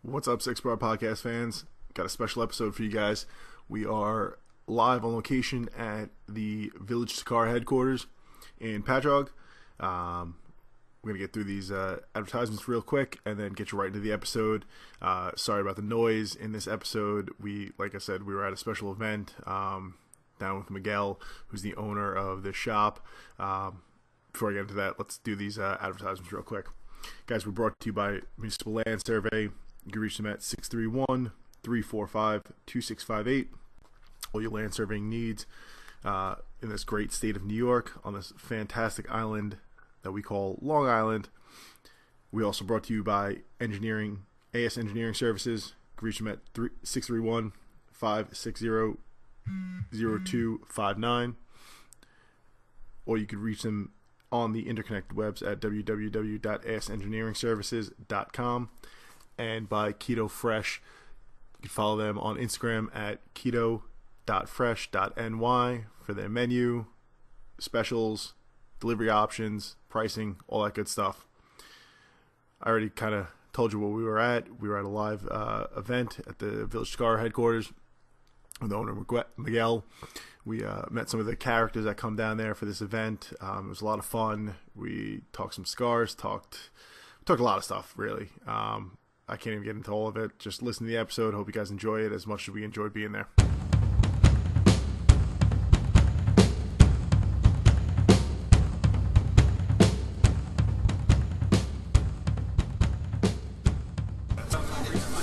What's up, Six Bar Podcast fans? Got a special episode for you guys. We are live on location at the Village Cigar Headquarters in Patchogue. We're going to get through these advertisements real quick and then get you right into the episode. Sorry about the noise in this episode. Like I said, we were at a special event down with Miguel, who's the owner of this shop. Before I get into that, let's do these advertisements real quick. Guys, we're brought to you by Municipal Land Survey. You can reach them at 631-345-2658. All your land surveying needs in this great state of New York on this fantastic island that we call Long Island. We also brought to you by AS Engineering Services. You can reach them at 631-560-0259. Or you could reach them on the interconnected webs at www.asengineeringservices.com. And by Keto Fresh. You can follow them on Instagram at keto.fresh.ny for their menu, specials, delivery options, pricing, all that good stuff. I already kind of told you where we were at. We were at a live event at the Village Cigar Headquarters with the owner, Miguel. We met some of the characters that come down there for this event. It was a lot of fun. We talked some cigars, talked a lot of stuff, really. I can't even get into all of it. Just listen to the episode. Hope you guys enjoy it as much as we enjoyed being there.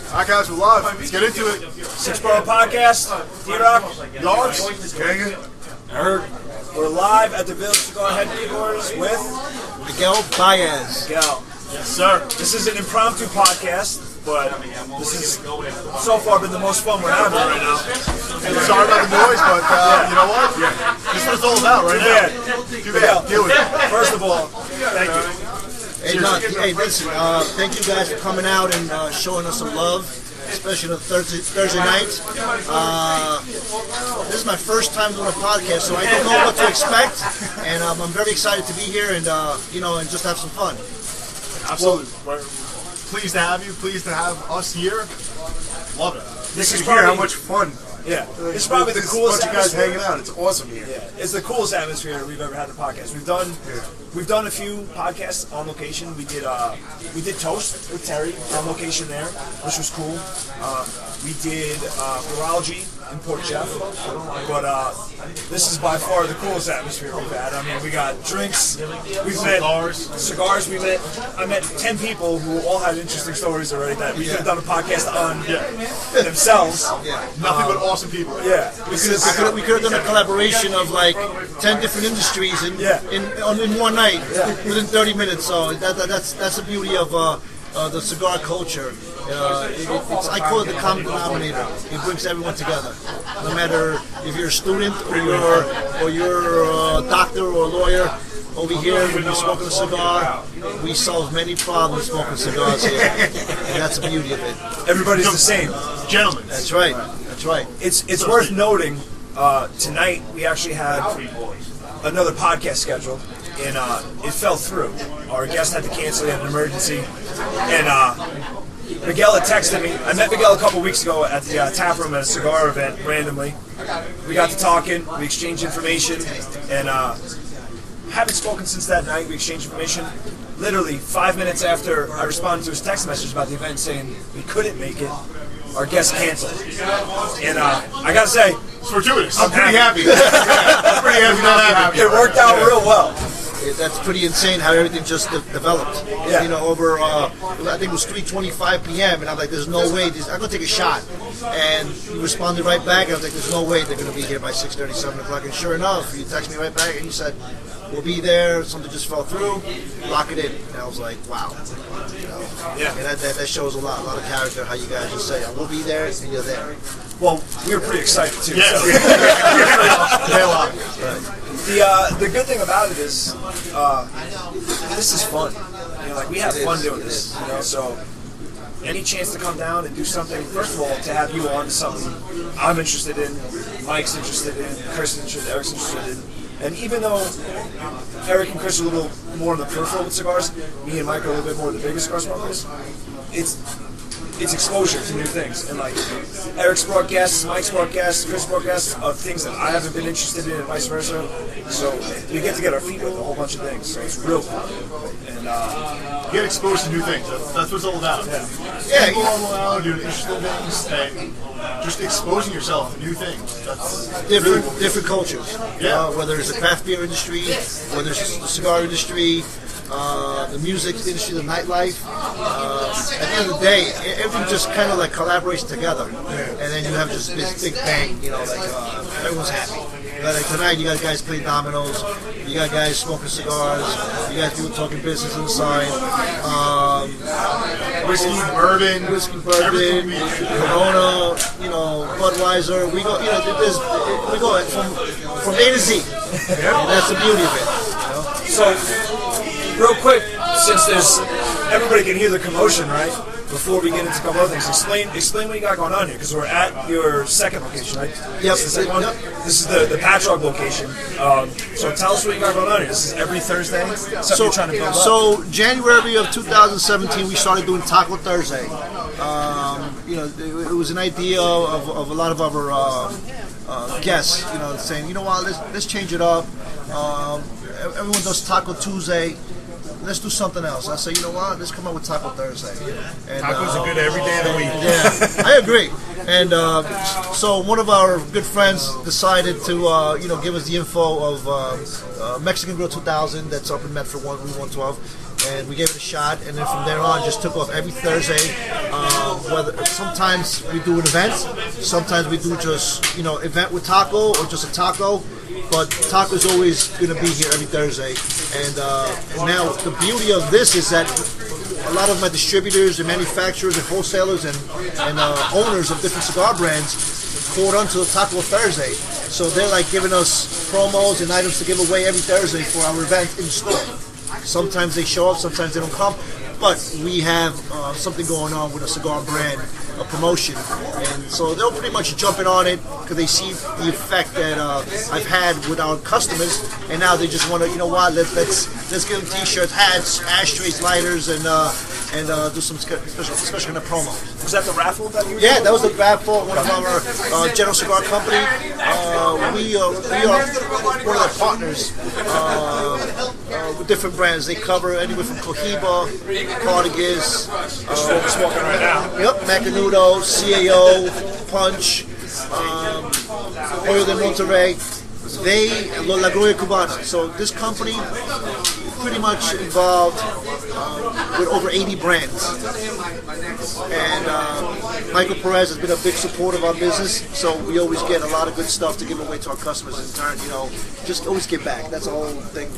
All right, guys, we're live. Let's get into it. Six Borough Podcast, D-Rock, Yards, gang. We're live at the Village Cigar Headquarters with Miguel Baez. Miguel. Yes, sir. This is an impromptu podcast, but this has so far been the most fun we're having right now. Sorry about the noise, but you know what? This is what it's all about right now. Too bad. Deal with it. First of all, thank you. Hey, listen, thank you guys for coming out and showing us some love, especially on Thursday night. This is my first time doing a podcast, so I don't know what to expect, and I'm very excited to be here and and just have some fun. Absolutely. We're pleased to have you. Pleased to have us here. Love it. This is hear how much fun. Yeah, it's probably the coolest bunch of guys atmosphere. hanging out. It's awesome here. Yeah, it's the coolest atmosphere we've ever had the podcast. We've done a few podcasts on location. We did Toast with Terry on location there, which was cool. We did Virology in Port Jeff, but this is by far the coolest atmosphere we've had. I mean, we got drinks, we've met cigars. I met 10 people who all had interesting stories already that we could have done a podcast on themselves. Nothing but awesome people. Yeah, We could have done a collaboration of like 10 different industries in one night within 30 minutes. So that's the beauty of the cigar culture. I call it the common denominator. It brings everyone together. No matter if you're a student or you're a doctor or a lawyer. Over here, when you're smoking a cigar, we solve many problems smoking cigars here, and that's the beauty of it. everybody's the same. Gentlemen. That's right. That's right. It's worth noting, tonight we actually had another podcast scheduled, and it fell through. Our guest had to cancel, he had an emergency, and Miguel had texted me. I met Miguel a couple weeks ago at the tap room at a cigar event randomly. We got to talking, we exchanged information, and haven't spoken since that night. We exchanged information. Literally 5 minutes after I responded to his text message about the event saying we couldn't make it, our guest canceled. And I gotta say, It's fortuitous. I'm pretty happy. I'm pretty happy not happy. it worked out real well. That's pretty insane how everything just developed. Yeah. Over I think it was 3:25 p.m. and I'm like, there's no way. I'm gonna take a shot. And you responded right back. And I was like, there's no way they're gonna be here by 6:30, 7 o'clock. And sure enough, you text me right back and you said, we'll be there. Something just fell through. Lock it in. And I was like, wow. Yeah. And that shows a lot of character. How you guys just say, we'll be there, and you're there. Well, we were pretty excited too. Yeah. So. The good thing about it is, this is fun. Like we have fun doing this. So any chance to come down and do something, first of all, to have you on is something I'm interested in, Mike's interested in, Chris is interested in, Eric's interested in. And even though Eric and Chris are a little more on the peripheral with cigars, me and Mike are a little bit more of the biggest cigar smokers, it's it's exposure to new things. And like Eric's brought guests, Mike's brought guests, Chris brought guests of things that I haven't been interested in, and vice versa. So we get to get our feet with a whole bunch of things. So it's real fun. And get exposed to new things. That's what it's all about. Yeah, People around doing interesting things and just exposing yourself to new things. That's different cultures. Yeah. Whether it's the craft beer industry, whether it's the cigar industry, the music industry, the nightlife. At the end of the day, everything just kind of like collaborates together, and then you have just this big bang. Everyone's happy. Like tonight, you got guys playing dominoes, you got guys smoking cigars, you got people talking business inside. whiskey, bourbon, Corona, Budweiser. We go, we go from A to Z. And that's the beauty of it. So, real quick, since everybody can hear the commotion, right? Before we get into a couple other things, explain what you got going on here, because we're at your second location, right? Yep. This is the second one? Yep. This is the Patchogue location. So tell us what you got going on here. This is every Thursday? Something you're trying to build up? So January of 2017, we started doing Taco Thursday. It was an idea of a lot of our guests, saying, let's change it up. Everyone does Taco Tuesday. Let's do something else. I say, let's come up with Taco Thursday. And, tacos are good every day of the week. Yeah, I agree. And so one of our good friends decided to, give us the info of Mexican Grill 2000 that's up in Medford, Route 112. And we gave it a shot, and then from there on, just took off every Thursday. Sometimes we do an event, sometimes we do just event with taco or just a taco. But taco's always going to be here every Thursday. And now the beauty of this is that a lot of my distributors and manufacturers and wholesalers and owners of different cigar brands caught on to Taco Thursday. So they're like giving us promos and items to give away every Thursday for our event in the store. Sometimes they show up, sometimes they don't come. But we have something going on with a cigar brand, a promotion, and so they're pretty much jumping on it because they see the effect that I've had with our customers, and now they just want to, let's give them T-shirts, hats, ashtrays, lighters, and do some special kind of promo. Was that the raffle that you were Yeah, doing? that was the raffle. One of our General Cigar Company. We are one of their partners with different brands. They cover anywhere from Cohiba, Cardigans, smoking right now. Yep, Macanudo, CAO, Punch, Oil de Monterrey. La Gloria Cubana. So this company pretty much involved with over 80 brands. And Michael Perez has been a big supporter of our business, so we always get a lot of good stuff to give away to our customers in turn. Just always give back. That's the whole thing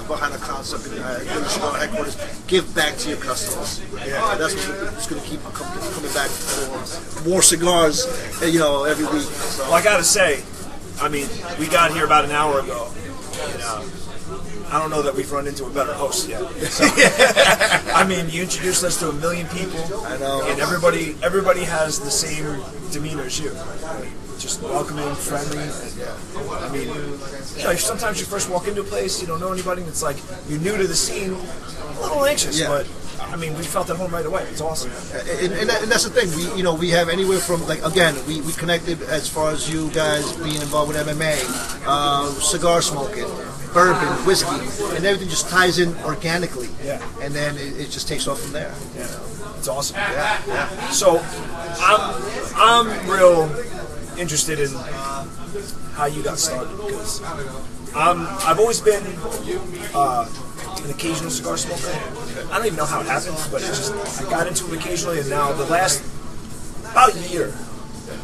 behind the concept in Village Cigar Headquarters. Give back to your customers. Yeah, that's what's going to keep coming back for more cigars, every week. So. Well, I got to say, we got here about an hour ago, and I don't know that we've run into a better host yet. So, you introduced us to 1 million people. I know. And everybody has the same demeanor as you. Just welcoming, friendly. Sometimes you first walk into a place, you don't know anybody, and it's like you're new to the scene, a little anxious, but we felt at home right away. It's awesome. And that's the thing. We have anywhere from we connected as far as you guys being involved with MMA, cigar smoking, bourbon, whiskey, and everything just ties in organically. Yeah. And then it just takes off from there. Yeah. It's awesome. Yeah. So I'm real interested in how you got started, because I've always been an occasional cigar smoker. I don't even know how it happened, but I got into it occasionally, and now the last about year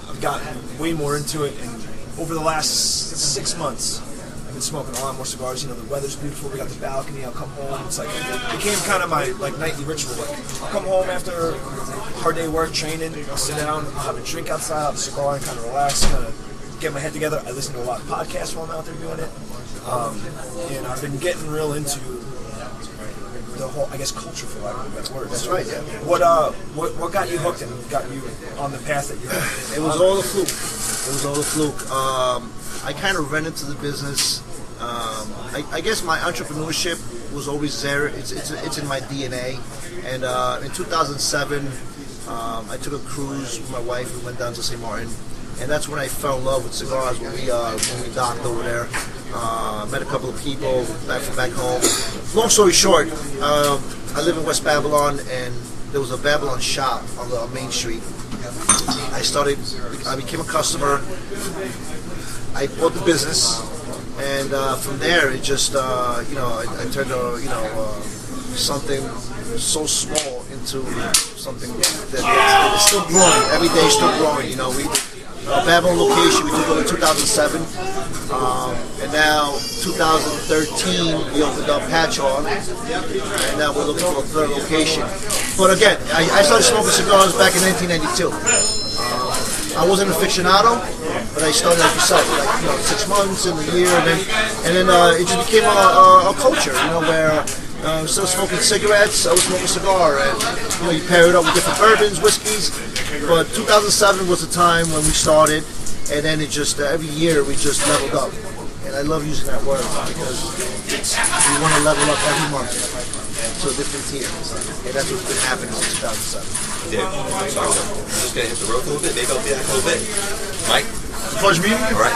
I've gotten way more into it, and over the last 6 months I've been smoking a lot more cigars. The weather's beautiful, we got the balcony, I'll come home, it's like it became kind of my nightly ritual. I'll come home after a hard day of work, training, I'll sit down, I'll have a drink outside, I'll have a cigar, and kind of relax, kind of get my head together. I listen to a lot of podcasts while I'm out there doing it, and I've been getting real into the whole, culture, for lack of a better word. That's right, yeah. What got you hooked and got you on the path that you're on? It was all a fluke. I kind of ran into the business. I guess my entrepreneurship was always there. It's in my DNA. And in 2007, I took a cruise with my wife. We went down to St. Martin, and that's when I fell in love with cigars. When we docked over there, met a couple of people back home. Long story short, I live in West Babylon, and there was a Babylon shop on the Main Street. I became a customer. I bought the business, and from there it just I turned something so small into something that is still growing. Every day is still growing. Babylon location we took over in 2007, and now 2013 we opened up Patchogue, and now we're looking for a third location. But again, I started smoking cigars back in 1992. I wasn't an aficionado, but I started, like you said, 6 months in a year, and then it just became a culture, where instead of smoking cigarettes, I was smoking a cigar, and you pair it up with different bourbons, whiskeys. But 2007 was the time when we started, and then it just every year we just leveled up. And I love using that word because we want to level up every month to a different tier, and that's what's been happening since 2007. Yeah, I'm just gonna hit the road a little bit. Maybe I'll be back a little bit. Mike, Pleasure meeting you. all right.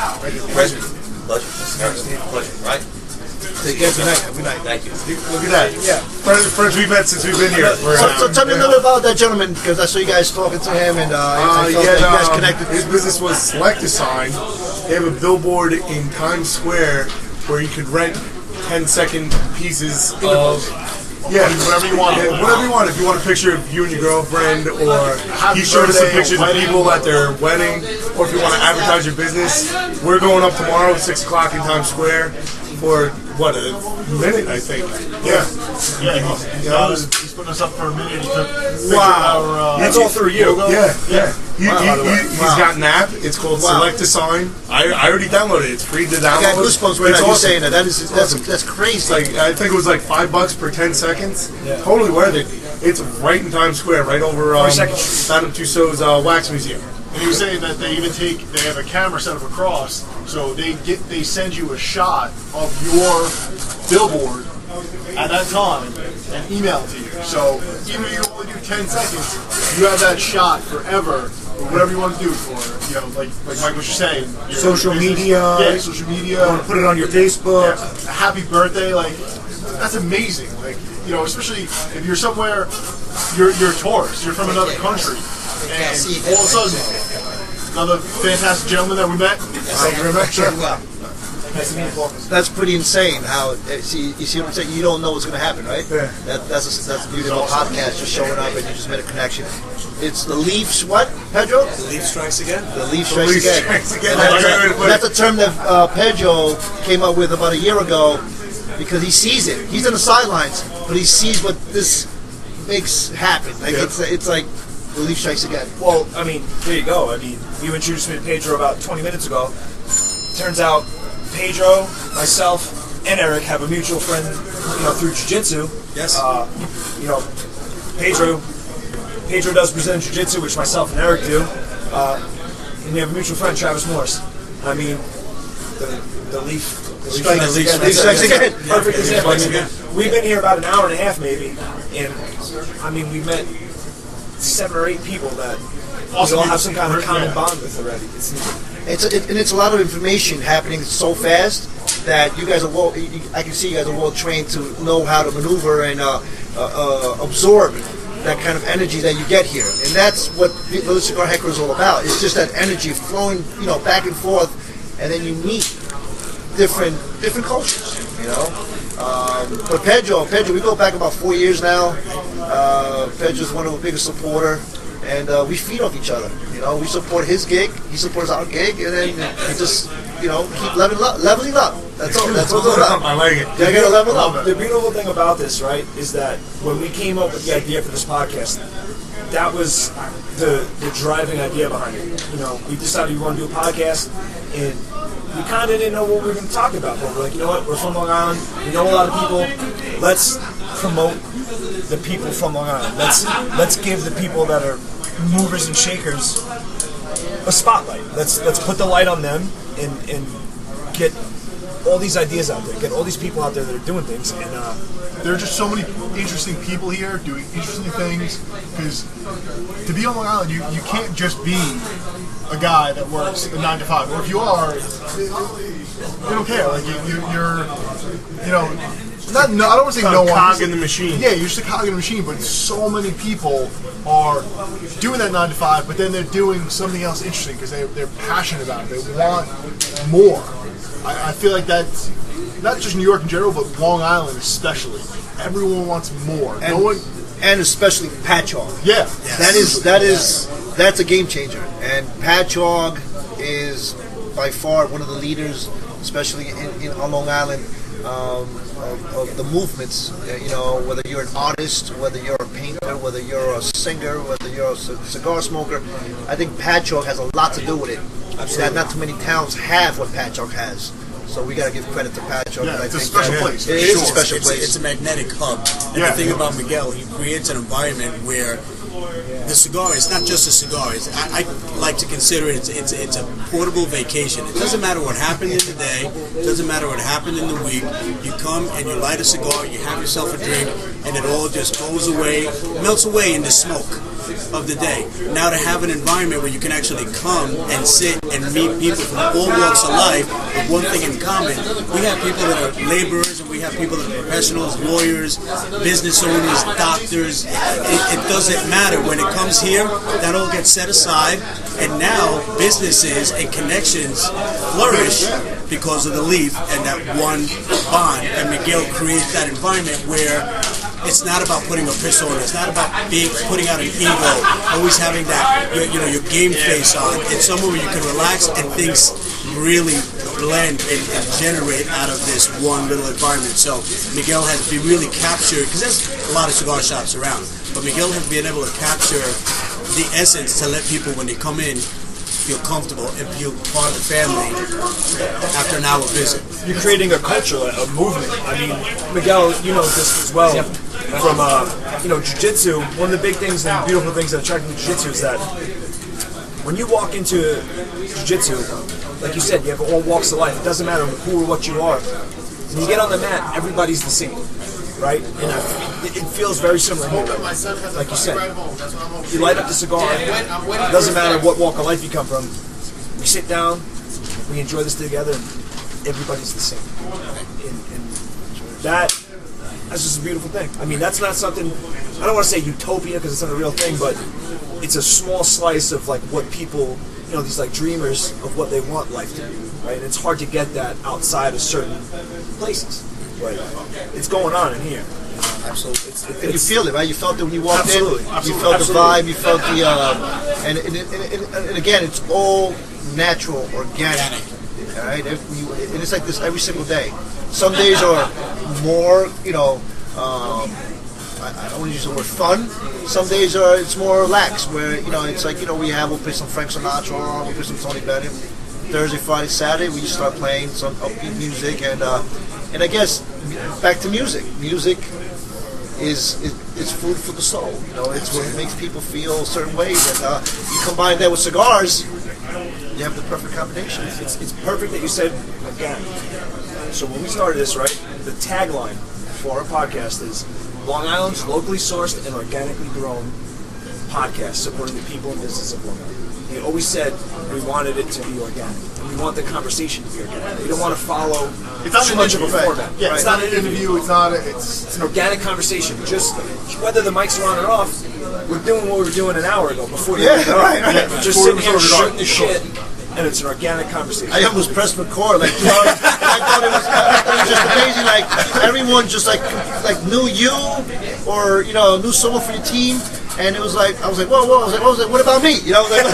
Pleasure. Pleasure. Right. Take care tonight. Good night. Thank you. Look at that. Yeah. Friends we've met since we've been here. So tell me a little bit about that gentleman, because I saw you guys talking to him, and I felt that you guys connected. His business was Select a Sign. They have a billboard in Times Square where you could rent 10-second pieces of whatever you want. Yeah, whatever you want. If you want a picture of you and your girlfriend, or he showed us some pictures of people at their wedding, or if you want to advertise your business, we're going up tomorrow at 6 o'clock in Times Square for a minute, I think. Yeah. He's putting us up for a minute. Wow. That's all through you. Yeah. He's got an app. It's called Select a Sign. I already downloaded it. It's free to download. I got goosebumps right now. You saying that. That's crazy. I think it was like $5 per 10 seconds. Yeah. Totally worth it. It's right in Times Square, right over Madame Tussauds Wax Museum. And he was saying that they have a camera set up across, so they send you a shot of your billboard at that time and email it to you. So even if you only do 10 seconds, you have that shot forever, or whatever you want to do for, like Mike was just saying. Social media. Yeah, social media. You want to put it on your Facebook. Yeah, happy birthday, that's amazing. Especially if you're somewhere, you're a tourist, you're from another country. And all of a sudden, another fantastic gentleman that we met. Thank you very much. Nice to meet you. That's pretty insane. How you see what I'm saying? You don't know what's going to happen, right? Yeah. That's the beauty of a podcast, just showing up and you just made a connection. It's the Leafs. What, Pedro? The Leaf strikes again. The Leaf strikes again. That's a term that Pedro came up with about a year ago because he sees it. He's on the sidelines, but he sees what this makes happen. It's like. The Leaf strikes again. Well, there you go. You introduced me to Pedro about 20 minutes ago. Turns out Pedro, myself, and Eric have a mutual friend, through jiu-jitsu. Yes. Pedro does Brazilian jiu-jitsu, which myself and Eric do. And we have a mutual friend, Travis Morris. The Leaf strikes again. Perfect example. We've been here about an hour and a half, maybe, and we met 7 or 8 people that we all have some kind of common bond with already. It's a lot of information happening so fast that you guys are I can see you guys are well trained to know how to maneuver and absorb that kind of energy that you get here, and that's what Village Cigar Headquarters is all about. It's just that energy flowing, back and forth, and then you meet different cultures, But Pedro, we go back about 4 years now. Pedro's one of the biggest supporter, and we feed off each other. We support his gig, he supports our gig, and then we just, keep leveling up. That's all it's about. I like it. You gotta level up. The beautiful thing about this, right, is that when we came up with the idea for this podcast, that was the driving idea behind it. We decided we want to do a podcast, and we kind of didn't know what we were going to talk about, but we're like, we're from Long Island, we know a lot of people, let's promote the people from Long Island. Let's give the people that are movers and shakers a spotlight. Let's put the light on them and get all these ideas out there, get all these people out there that are doing things, and there are just so many interesting people here doing interesting things. Because to be on Long Island, you can't just be a guy that works a 9 to 5. Or if you are, they don't care. Like you're not. No, I don't want to say no one. Cog in the machine. Yeah, you're just a cog in the machine. But so many people are doing that 9 to 5, but then they're doing something else interesting because they're passionate about it. They want more. I feel like that's not just New York in general, but Long Island especially. Everyone wants more. And especially Patchogue. Yeah, That's a game changer. And Patchogue is by far one of the leaders, especially on Long Island, of the movements. Whether you're an artist, whether you're a painter, whether you're a singer, whether you're a cigar smoker, I think Patchogue has a lot to do with it. Absolutely. Not too many towns have what Patchogue has. So we got to give credit to Patchogue. Yeah, it's a special place. It is a special place. It's a magnetic hub. And the thing about Miguel, he creates an environment where the cigar is not just a cigar. I like to consider it, it's a portable vacation. It doesn't matter what happened in the day. It doesn't matter what happened in the week. You come and you light a cigar, you have yourself a drink, and it all just goes away, melts away in the smoke of the day. Now to have an environment where you can actually come and sit and meet people from all walks of life with one thing in common. We have people that are laborers, and we have people that are professionals, lawyers, business owners, doctors. It doesn't matter. When it comes here, that all gets set aside, and now businesses and connections flourish because of the leaf and that one bond. And Miguel creates that environment where it's not about putting a pistol on. It's not about putting out an ego, always having that your game face on. It's somewhere where you can relax and things really blend and generate out of this one little environment. So Miguel has been really captured, because there's a lot of cigar shops around, but Miguel has been able to capture the essence to let people, when they come in, feel comfortable and feel part of the family after an hour visit. You're creating a culture, a movement. I mean, Miguel, you know this as well. From jiu-jitsu, one of the big things and beautiful things that attract me to jiu-jitsu is that when you walk into jiu-jitsu, like you said, you have all walks of life. It doesn't matter who or what you are. When you get on the mat, everybody's the same, right? And it feels very similar here. Like you said, you light up the cigar. It doesn't matter what walk of life you come from. We sit down, we enjoy this together, and everybody's the same. And that's just a beautiful thing. I mean, that's not something, I don't want to say utopia because it's not a real thing, but it's a small slice of like what people, these like dreamers of what they want life to be, right? And it's hard to get that outside of certain places, but it's going on in here. Absolutely. And you feel it, right? You felt it when you walked in. You felt the vibe. You felt the, and again, it's all natural, organic. All right, and it's like this every single day. Some days are more, I don't want to use the word fun. Some days it's more relaxed, where it's like we'll play some Frank Sinatra, we'll play some Tony Bennett. Thursday, Friday, Saturday, we start playing some upbeat music, and I guess back to music. Music is food for the soul. It's what makes people feel certain ways, and you combine that with cigars, you have the perfect combination. It's perfect that you said again. So when we started this, right, the tagline for our podcast is Long Island's locally sourced and organically grown podcast supporting the people and business of Long Island. We always said we wanted it to be organic. And we want the conversation to be organic. We don't want to follow too much of a format. Yeah, it's not an interview. It's an organic conversation. Just whether the mics are on or off, we're doing what we were doing an hour ago before. Right. Just sitting here shooting the shit. And it's an organic conversation. I almost pressed record, I thought it was just amazing. Like everyone just like knew you, or knew someone for your team, and it was like I was like, whoa. I was like, what about me? What about me?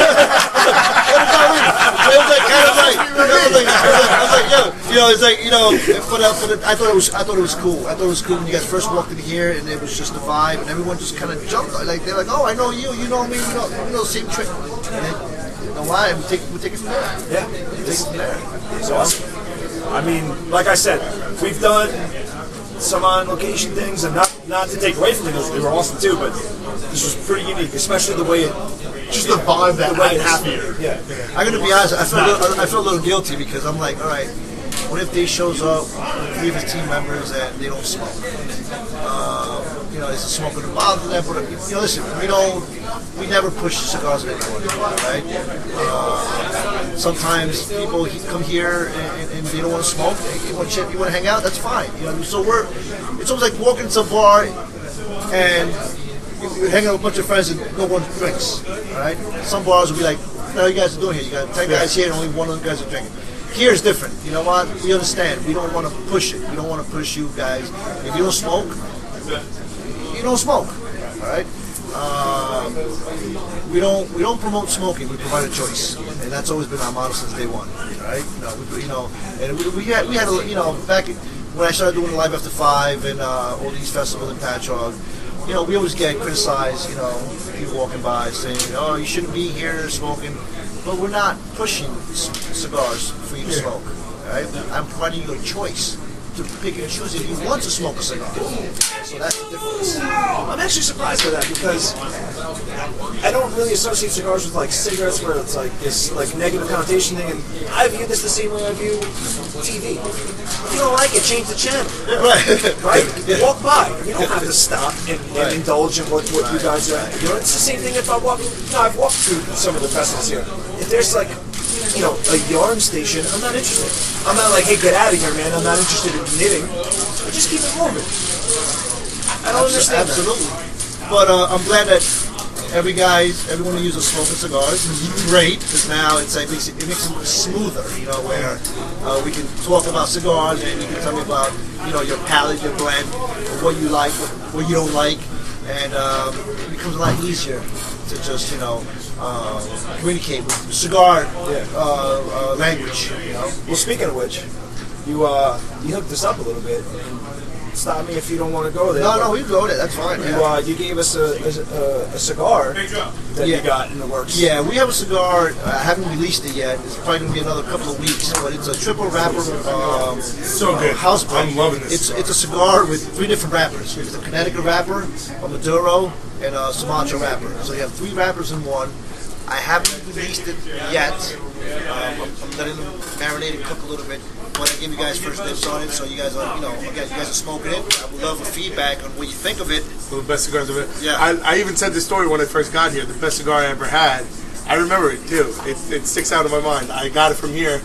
It was like kind of like, but I thought it was cool. I thought it was cool when you guys first walked in here, and it was just the vibe, and everyone just kind of jumped. Like they're like, oh, I know you, you know me, we know the same trick. Why? We take it from there. Yeah, we take it from there. It's awesome. I mean, like I said, we've done some on-location things, and not to take away from it, they were awesome too, but this was pretty unique, especially the way it, just the vibe that I have here. Yeah. I'm gonna be honest, I feel a little guilty because I'm like, all right, what if Dave shows up with 3 of his team members and they don't smoke? You know, is the smoke going to bother them? But, you know, listen, we never push cigars at anyone, right? Sometimes people come here and they don't want to smoke. You want to hang out? That's fine. You know, so it's almost like walking to a bar and you hang out with a bunch of friends and no one drinks, all right? Some bars will be like, "No, you guys are doing here. You got 10 guys here and only one of them guys are drinking." Here is different. You know what? We understand. We don't want to push it. We don't want to push you guys. If you don't smoke, you don't smoke, all right? We don't promote smoking. We provide a choice, and that's always been our motto since day one, right? And we had back when I started doing the Live After 5 and all these festivals in Patchogue. You know, we always get criticized. You know, people walking by saying, "Oh, you shouldn't be here smoking," but we're not pushing cigars for you to smoke, all right? I'm providing you a choice to pick and choose if you want to smoke a cigar. So that's the difference. I'm actually surprised by that because I don't really associate cigars with like cigarettes where it's like this like negative connotation thing, and I view this the same way I view TV. If you don't like it, change the channel. Right? Walk by. You don't have to stop and indulge in what you guys are. You know, it's the same thing if I walk. I've walked through some of the festivals here. If there's like, you know, a yarn station, I'm not interested. I'm not like, "Hey, get out of here, man. I'm not interested in knitting." But just keep it moving. I don't understand. Absolutely. But I'm glad that everyone who uses smoking cigars is great because now it makes it smoother. You know, where we can talk about cigars and you can tell me about your palate, your blend, what you like, what you don't like, and it becomes a lot easier to just communicate with cigar language. You know. Well, speaking of which, you hooked us up a little bit. Stop me if you don't want to go there. No, we can go there. That's fine. You gave us a cigar that you got in the works. Yeah, we have a cigar. I haven't released it yet. It's probably going to be another couple of weeks, but it's a triple wrapper. So good. House blend. I'm loving this. It's a cigar with 3 different wrappers. It's a Connecticut wrapper, a Maduro, and a Sumatra wrapper. So you have 3 wrappers in one. I haven't released it yet. I'm letting them marinate and cook a little bit. But I give you guys first dibs on it, so you guys are, again, you guys are smoking it. I would love a feedback on what you think of it. One of the best cigars ever. Yeah. I even said this story when I first got here. The best cigar I ever had. I remember it too. It sticks out of my mind. I got it from here,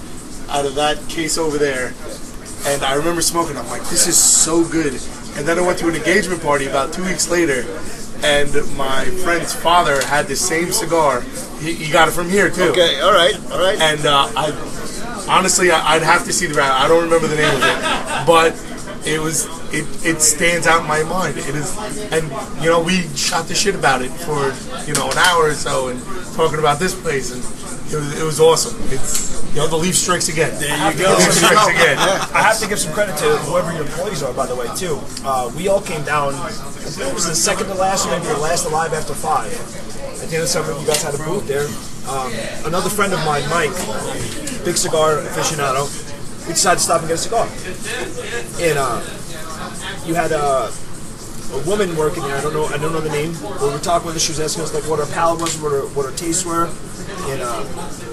out of that case over there, and I remember smoking. I'm like, this is so good. And then I went to an engagement party about 2 weeks later, and my friend's father had the same cigar. He got it from here too. Okay, all right. And honestly, I'd have to see the wrap. I don't remember the name of it, but it stands out in my mind. It is, and we shot the shit about it for an hour or so, and talking about this place, and it was awesome. It's the Leaf strikes again. There you go. Leaf strikes again. I have to give some credit to whoever your employees are, by the way, too. We all came down. I think it was the second to last, or maybe the last Alive After 5. At the end of summer, you guys had a booth there. Another friend of mine, Mike, big cigar aficionado, we decided to stop and get a cigar. And you had a woman working there. I don't know the name. But we were talking with her. She was asking us like what our palate was, what our tastes were. And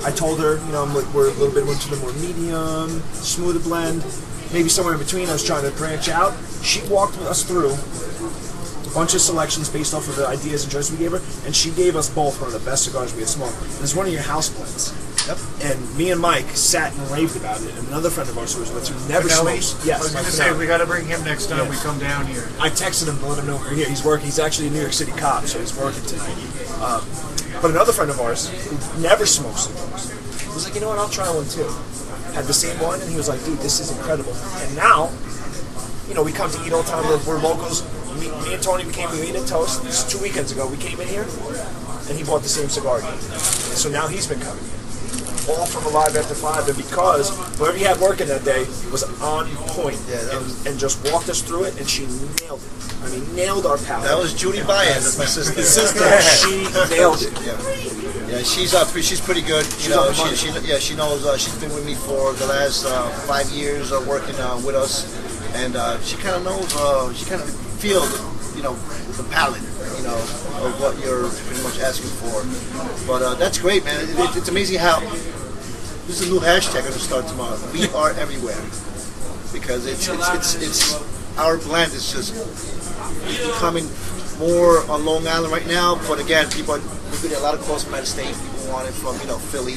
I told her, we're a little bit into the more medium, smoother blend, maybe somewhere in between. I was trying to branch out. She walked us through a bunch of selections based off of the ideas and choices we gave her, and she gave us both one of the best cigars we had smoked. It was one of your house blends. Yep. And me and Mike sat and raved about it, and another friend of ours who was with who never smokes. Yes, I was going to say, we got to bring him next time we come down here. I texted him to let him know we're here. He's working. He's actually a New York City cop, so he's working tonight. But another friend of ours who never smokes cigars was like, you know what, I'll try one too. Had the same one, and he was like, dude, this is incredible. And now, we come to eat all the time. We're locals. Me and Tony became We Eat and Toast. This is 2 weekends ago. We came in here, and he bought the same cigar again. And so now he's been coming here. All from Alive After 5, and because whoever he had working that day was on point, and just walked us through it, and she nailed it. I mean, nailed our palate. That was Judy Baez, my sister. She nailed it. Yeah, she's pretty good. She knows. She's been with me for the last 5 years, working with us, and she kind of knows. She kind of feels, the palate, of what you're pretty much asking for. But that's great, man. It's amazing how this is a new hashtag going to start tomorrow. We are everywhere, because it's our blend is just becoming more on Long Island right now. But again, we're getting a lot of calls from out of state. People want it from Philly,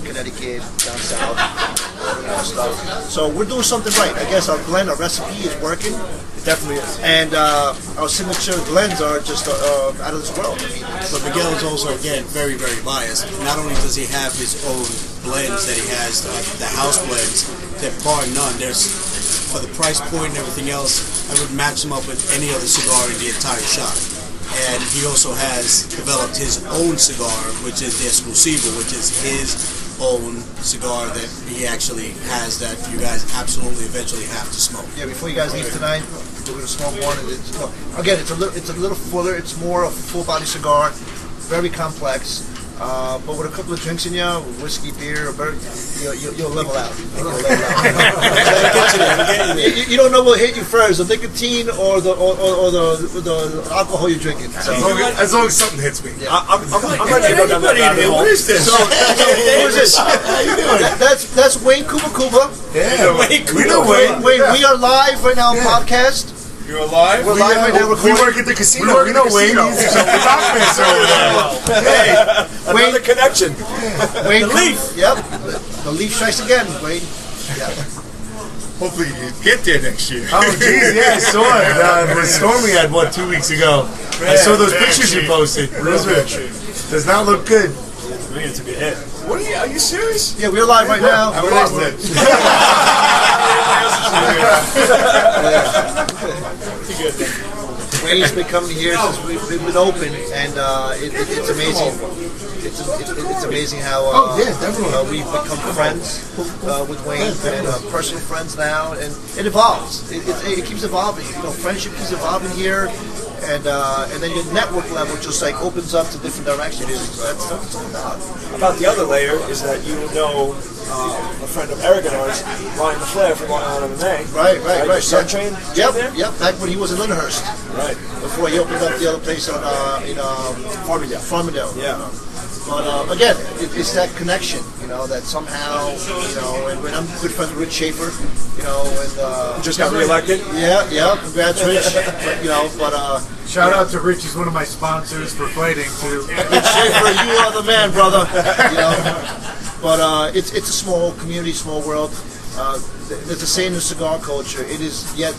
Connecticut, down south, all that kind of stuff. So we're doing something right. I guess our blend, our recipe is working. It definitely is. And our signature blends are just out of this world. I mean, But Miguel is also, again, very, very biased. Not only does he have his own blends that he has, the house blends, that bar none, there's, for the price point and everything else, I would match them up with any other cigar in the entire shop. And he also has developed his own cigar, which is the Exclusivo, which is his own cigar that he actually has that you guys absolutely eventually have to smoke. yeah, before you guys leave tonight, we're going to smoke one. And again, it's a little fuller. It's more of a full body cigar, very complex. But with a couple of drinks in you, whiskey, beer, you'll level out. You don't know what hit you first, the nicotine or the alcohol you're drinking. So. As long as something hits me. Yeah. I'm ready to go down that rabbit hole. What is this? Who is this? That's Wayne Kuba. Yeah, we know Wayne. Wayne, we are live right now on podcast. You're alive? We're live right now We recording. work at the casino. We know Wayne. He's a doctor over there. Hey, Another connection. Wayne, The Leaf. Yep. The Leaf strikes again, Wayne. Yeah. hopefully you get there next year. Oh, geez, yeah, I saw it. The storm we had, 2 weeks ago? I saw those pictures you posted. Does not look good. We need to be hit. What are you serious? Yeah, we're live right now. How was it? Wayne's been coming here since we've been open, and it's amazing. It's amazing how we've become friends with Wayne and personal friends now, and it evolves. It keeps evolving. Friendship keeps evolving here, and then your network level just opens up to different directions. That's what it's all about. About the other layer is that you know a friend of Eric and ours, Ryan LaFleur from Long Island MMA. Right. Son trained there? Yep. Back when he was in Lyndhurst. Right. Before he opened up the other place in Farmingdale. Yeah. But again, it's that connection, that somehow, and I'm good friends with Rich Schaefer, and Just got reelected? Yeah, congrats, Rich. But Shout out to Rich, he's one of my sponsors for fighting too. Rich Schaefer, you are the man, brother. But it's a small community, small world. There's a saying in cigar culture, it is yet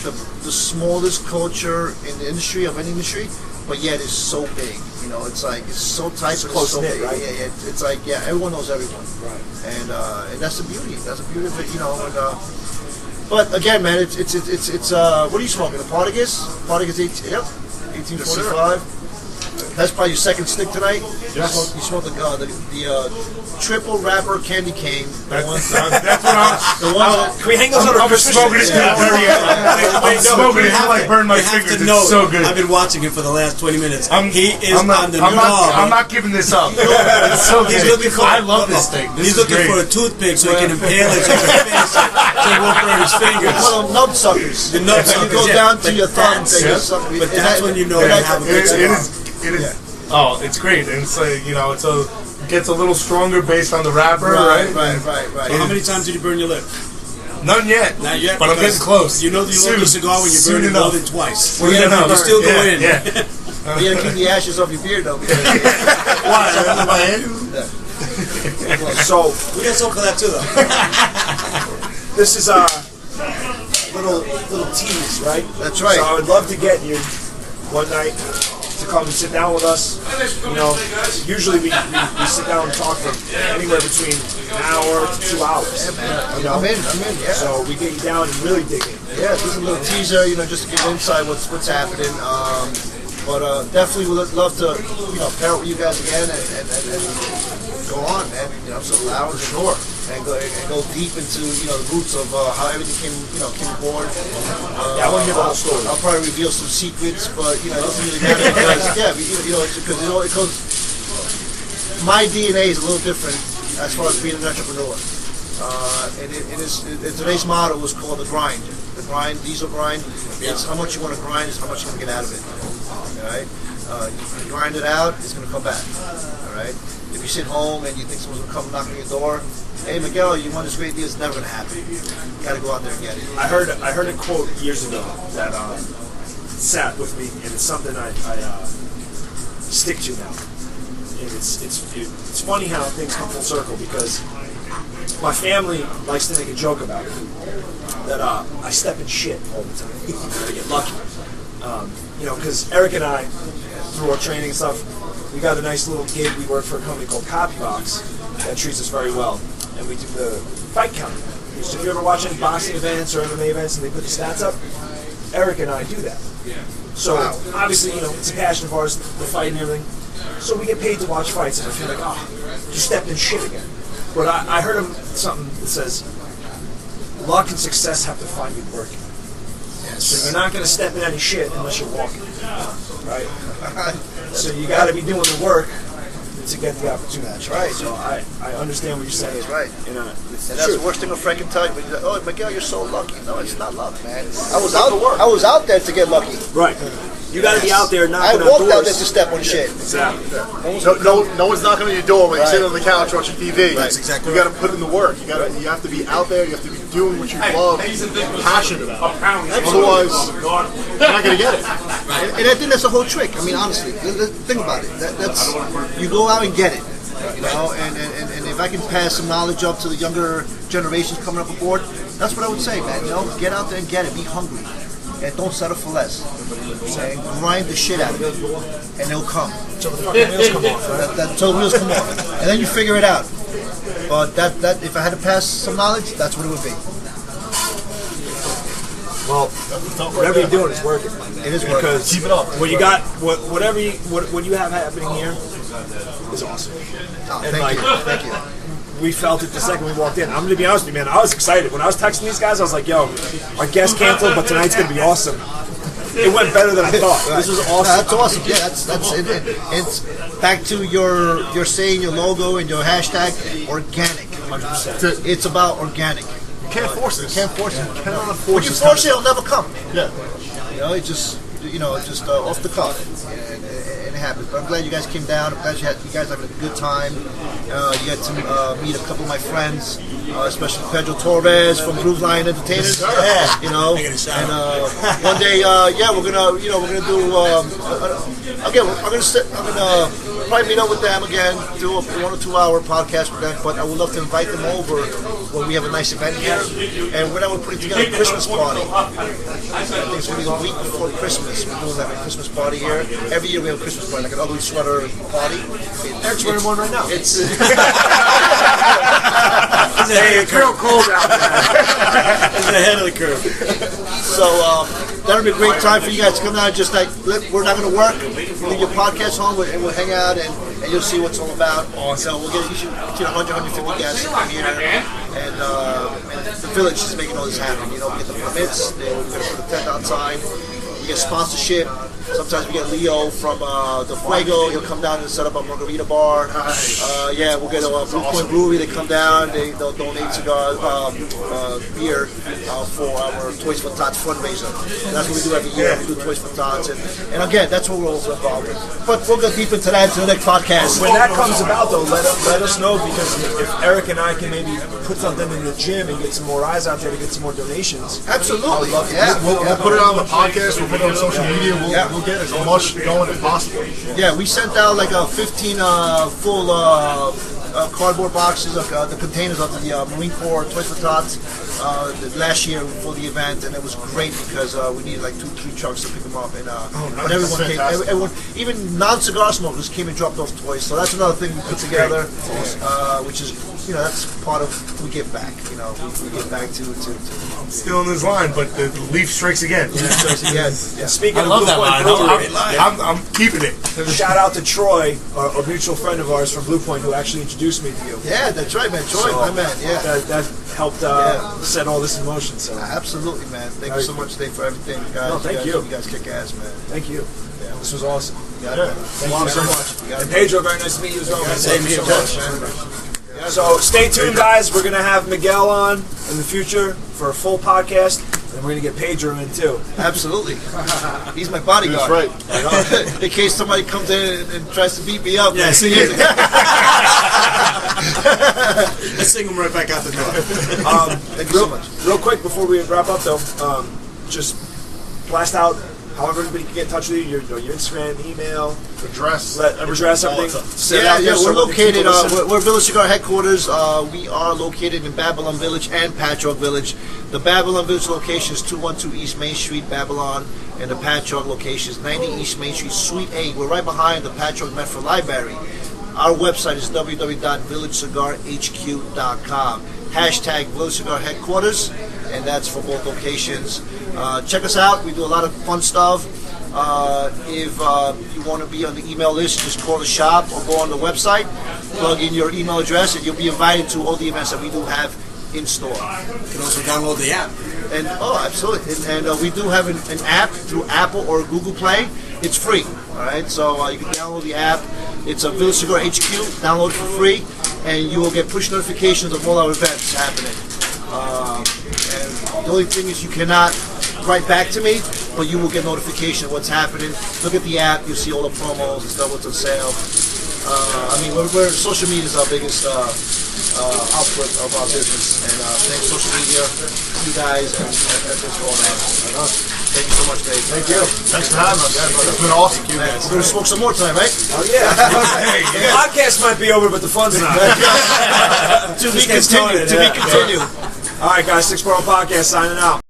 the smallest culture in the industry, of any industry, but yet it's so big. It's so tight, It's but close so knit, big. right? Yeah, it's everyone knows everyone. Right. And that's the beauty. That's the beauty of it, but again, man, it's what are you smoking? A Partagas? Partagas 1845. That's probably your second stick tonight. Yes. You smoked the triple wrapper candy cane. That's what I'm. Can we hang those on our I'm smoking it. I'm smoking it. I burn my fingers. It's so good. I've been watching him for the last 20 minutes. He is I'm on the I'm not giving this up. It's so good. He's looking for. I love this thing. He's looking for a toothpick so he can impale it so he can finish it, so he won't burn his fingers. One of them nub suckers. The nub suckers, You go yeah. down to But your thumb. that's- But that's when you know you have a good cigar. It is. Oh, it's great, and it's gets a little stronger based on the wrapper, right? Right. How many times did you burn your lip? None yet. Not yet. But I'm getting close. You know you love the cigar when you burn it more than twice. Soon enough. You still go in. Yeah. You gotta keep the ashes off your beard, though. Why? Under my head? So We got some for that too, though. this is a little tease, right? That's right. So I would love to get you one night to come and sit down with us. Usually we sit down and talk for anywhere between an hour to 2 hours. I'm in. Yeah. So we get you down and really dig in. Yeah, just a little teaser, just to give insight what's happening. But definitely would love to, pair up with you guys again and go on, man. So loud and sure, and go deep into the roots of how everything came aboard. I want to hear the whole story. I'll probably reveal some secrets, but it doesn't really matter because it goes. My DNA is a little different as far as being an entrepreneur. Today's motto was called the grind. The grind, diesel grind. It's how much you want to grind, is how much you're going to get out of it. All right. You grind it out, it's going to come back. All right. If you you sit home and you think someone's gonna come knock on your door, hey Miguel, you want this great deal? It's never gonna happen. You gotta go out there and get it. I heard a quote years ago that sat with me, and it's something I stick to now. And it's funny how things come full circle, because my family likes to make a joke about it, that I step in shit all the time. I get lucky. Because Eric and I, through our training and stuff, we got a nice little gig. We work for a company called Copybox that treats us very well, and we do the fight counting. So if you ever watch any boxing events or MMA events and they put the stats up, Eric and I do that. So obviously, it's a passion of ours, the fight and everything. So we get paid to watch fights, and I feel like, you stepped in shit again. But I heard something that says, luck and success have to find you working. So you're not going to step in any shit unless you're walking, right? So you got to be doing the work to get the opportunity. That's right. So I understand what you're saying. That's right. And that's the worst thing a friend can tell you. But you're like, oh, Miguel, you're so lucky. No, it's not luck, man. I was out there to get lucky. Right. You got to be out there knocking on doors. I walked out there to step on shit. Exactly. No one's knocking on your door when you're sitting on the couch watching TV. That's exactly You got to put in the work. You have to be out there. You have to be doing what you love, passionate about. Otherwise, you're not going to get it. And I think that's the whole trick. I mean, honestly, think about it. That's you go out and get it. And if I can pass some knowledge up to the younger generations coming up aboard, that's what I would say, man. Get out there and get it. Be hungry. And don't settle for less. And grind the shit out of it. And it'll come. Until the fucking wheels come off, right? Until the wheels come off. And then you figure it out. But that if I had to pass some knowledge, that's what it would be. Well, whatever you're doing is working. It is working. Because keep it up. What you got, what you have happening here is awesome. Oh, thank you. We felt it the second we walked in. I'm going to be honest with you, man. I was excited. When I was texting these guys, I was like, yo, our guest canceled, but tonight's going to be awesome. It went better than I thought. This was awesome. That's awesome. Yeah, that's it. It's back to your saying, your logo, and your hashtag, organic. 100%. It's about organic. You can't force it. You can't force it. You cannot When force you it. force it, it'll never come. Yeah. It's just off the cuff, and it happens. But I'm glad you guys came down. I'm glad you guys having a good time. You got to meet a couple of my friends, especially Pedro Torres from Groove Lion Entertainers. And one day, we're gonna do. I'm gonna probably meet up with them again, do a 1 or 2 hour podcast with them. But I would love to invite them over when we have a nice event here, and we're now putting together a Christmas party. I think it's gonna be the week before Christmas. We're doing like a Christmas party here. Every year we have a Christmas party, like an ugly sweater party. Eric's wearing one right now. It's it's real cold out there. It's ahead of the curve. So that'll be a great time for you guys to come down. Just like we're not going to work. Leave your podcast home and we'll hang out and you'll see what's all about. So we'll get between 100, 150 guests to come here, and the village is making all this happen. We get the permits. We're going to put a tent outside. We get sponsorship. Sometimes we get Leo from the Fuego. He'll come down and set up a margarita bar. We'll get a Blue Point Brewery. They come down. They'll donate cigar beer for our Toys for Tots fundraiser. And that's what we do every year. We do Toys for Tots. And again, that's what we're also involved with. But we'll go deep into that in the next podcast. When that comes about, though, let us know, because if Eric and I can maybe put something in the gym and get some more eyes out there to get some more donations. Absolutely. I'd love to. We'll put it on the podcast. We'll put it on social media. We'll get as much going as possible. Yeah, we sent out like a 15 full cardboard boxes of the containers of the Marine Corps Toys for Tots last year for the event, and it was great because we needed like 2-3 trucks to pick them up, and but everyone came, everyone, even non-cigar smokers came and dropped off toys. So that's another thing we put together, which is that's part of we give back. We give back to Still in this line, but the leaf strikes again. Yeah. Speaking of love Blue that Point line. Brewery, I'm keeping it. shout out to Troy, a mutual friend of ours from Blue Point, who actually introduced me to you. Yeah, that's right, man. Troy, my man. Yeah. That helped set all this in motion. So Absolutely, man. Thank you so much, Dave, for everything, guys. No, thank you. You guys kick ass, man. thank you. Yeah. This was awesome. You got it, man. Thank you so much. You got And it. Pedro, very nice to meet you as well. man. Same Thank you here, so much. man. So stay tuned, guys. We're gonna have Miguel on in the future for a full podcast, and we're gonna get Pedro in too. Absolutely. He's my bodyguard. That's right. In case somebody comes in and tries to beat me up. Yeah, man. see you. Let's sing them right back out the door. Thank you so much. Real quick before we wrap up, though, just blast out however everybody can get in touch with you. Your Instagram, email, Address. address, everything. Set it Yeah, out there yeah, so we're that located. people listen. We're Village Cigar Headquarters. We are located in Babylon Village and Patchogue Village. The Babylon Village location is 212 East Main Street, Babylon, and the Patchogue location is 90 East Main Street, Suite 8. We're right behind the Patchogue Medford Library. Our website is www.villagecigarhq.com. Hashtag Village Cigar Headquarters, and that's for both locations. Check us out. We do a lot of fun stuff. If you want to be on the email list, just call the shop or go on the website, plug in your email address, and you'll be invited to all the events that we do have in store. You can also download the app. And absolutely, and we do have an app through Apple or Google Play. It's free, all right. So you can download the app. It's a Village Cigar HQ. Download it for free, and you will get push notifications of all our events happening. And the only thing is you cannot write back to me, but you will get notification of what's happening. Look at the app. You'll see all the promos and stuff, what's on sale. We're social media is our biggest output of our business, and thanks social media, you guys, and what's going on. Thank you so much, Dave. Thank you. Thanks for having us. It's been awesome. We're going to smoke some more tonight, right? Oh, yeah. The podcast might be over, but the fun's not. To be continued. All right, guys. 6 Borough Podcast signing out.